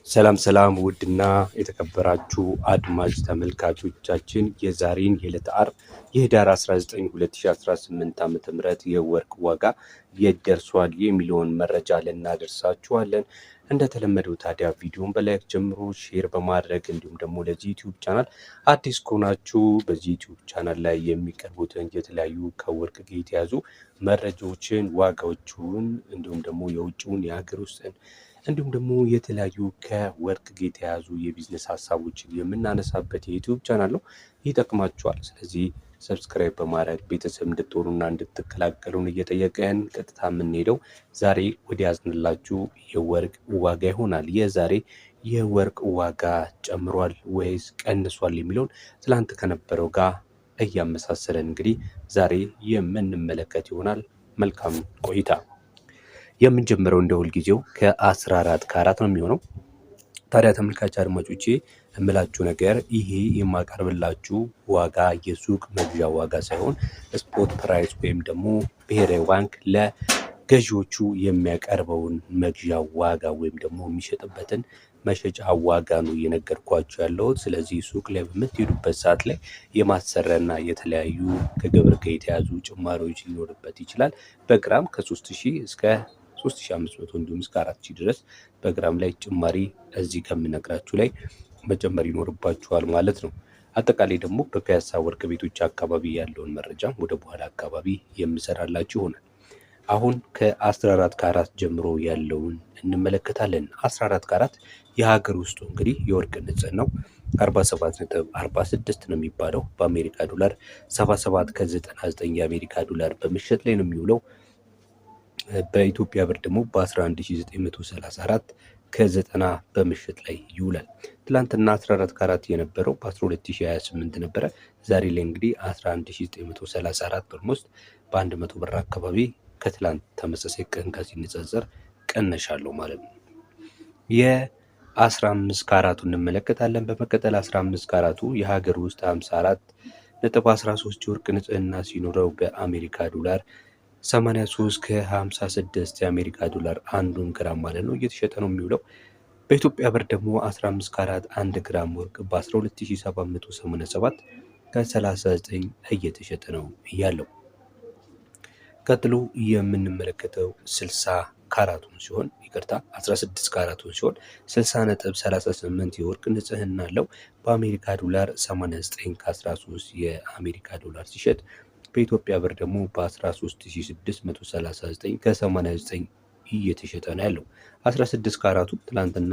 ሰላም ሰላም ውድና የተከበራችሁ አድማጭ ተመልካቾቻችን የዛሬን የዕለተ ዓርብ የህዳር 19 2018 ዓ.ም የወርቅ ዋጋ የት ደርሷል የሚለውን መረጃ ልናደርሳችኋለን። እንደተለመደው ታዲያ ቪዲዮን በላይክ ጀምሮ ሼር በማድረግ እንዲሁም ደግሞ ለዚህ ዩቲዩብ ቻናል አዲስ ከሆናችሁ በዚህ ዩቲዩብ ቻናል ላይ የሚቀርቡትን የተለያዩ ከወርቅ ጋር የተያዙ መረጃዎችን፣ ዋጋዎቹን እንዲሁም ደግሞ የውጭውን የሀገር ውስጥን እንዲሁም ደግሞ የተለያዩ ከወርቅ ጋር የተያዙ የቢዝነስ ሀሳቦችን የምናነሳበት የዩቲዩብ ቻናል ነው። ይጠቅማችኋል። ስለዚህ ሰብስክራይብ በማድረግ ቤተሰብ እንድትሆኑና እንድትቀላቀሉን እየጠየቀን ቀጥታ የምንሄደው ዛሬ ወደ ያዝንላችሁ የወርቅ ዋጋ ይሆናል። የዛሬ የወርቅ ዋጋ ጨምሯል ወይስ ቀንሷል የሚለውን ትላንት ከነበረው ጋር እያመሳሰለን እንግዲህ ዛሬ የምንመለከት ይሆናል። መልካም ቆይታ። የምንጀምረው እንደ ሁልጊዜው ከ14 ካራት ነው የሚሆነው። ታዲያ ተመልካች አድማጮቼ እምላችሁ ነገር ይሄ የማቀርብላችሁ ዋጋ የሱቅ መግዣ ዋጋ ሳይሆን ስፖት ፕራይስ ወይም ደግሞ ብሔራዊ ባንክ ለገዢዎቹ የሚያቀርበውን መግዣ ዋጋ ወይም ደግሞ የሚሸጥበትን መሸጫ ዋጋ ነው እየነገርኳችሁ ያለሁት። ስለዚህ ሱቅ ላይ በምትሄዱበት ሰዓት ላይ የማሰሪያና የተለያዩ ከግብር ጋር የተያዙ ጭማሪዎች ሊኖርበት ይችላል። በግራም ከ3000 እስከ 3500 እንዲሁም እስከ 4000 ድረስ በግራም ላይ ጭማሪ እዚህ ከምነግራችሁ ላይ መጨመር ይኖርባችኋል ማለት ነው። አጠቃላይ ደግሞ በፒያሳ ወርቅ ቤቶች አካባቢ ያለውን መረጃ ወደ በኋላ አካባቢ የምሰራላችሁ ይሆናል። አሁን ከ14 ካራት ጀምሮ ያለውን እንመለከታለን። 14 ካራት የሀገር ውስጡ እንግዲህ የወርቅ ንጽህና ነው 47.46 ነው የሚባለው በአሜሪካ ዶላር 77 ከ99 የአሜሪካ ዶላር በምሽት ላይ ነው የሚውለው። በኢትዮጵያ ብር ደግሞ በ11934 ከ90 በምሽት ላይ ይውላል። ትላንትና 14 ካራት የነበረው በ12028 ነበረ። ዛሬ ላይ እንግዲህ 11934 ኦልሞስት በ100 ብር አካባቢ ከትላንት ተመሳሳይ ቀን ጋር ሲነጻጸር ቀነሻለሁ ማለት ነው። የ15 ካራቱ እንመለከታለን። በመቀጠል 15 ካራቱ የሀገር ውስጥ 54.13 የወርቅ ንጽህና ሲኖረው በአሜሪካ ዶላር 83 ከ56 የአሜሪካ ዶላር አንዱን ግራም ማለት ነው እየተሸጠ ነው የሚውለው። በኢትዮጵያ ብር ደግሞ 15 ካራት 1 ግራም ወርቅ በ12787 ከ39 እየተሸጠ ነው ያለው። ቀጥሎ የምንመለከተው 60 ካራቱን ሲሆን 16 ካራቱን ሲሆን 60.38 የወርቅ ንጽህና አለው። በአሜሪካ ዶላር 89 ከ13 የአሜሪካ ዶላር ሲሸጥ በኢትዮጵያ ብር ደግሞ በ13639 ከ89 እየተሸጠ ነው ያለው። 16 ካራቱ ትላንትና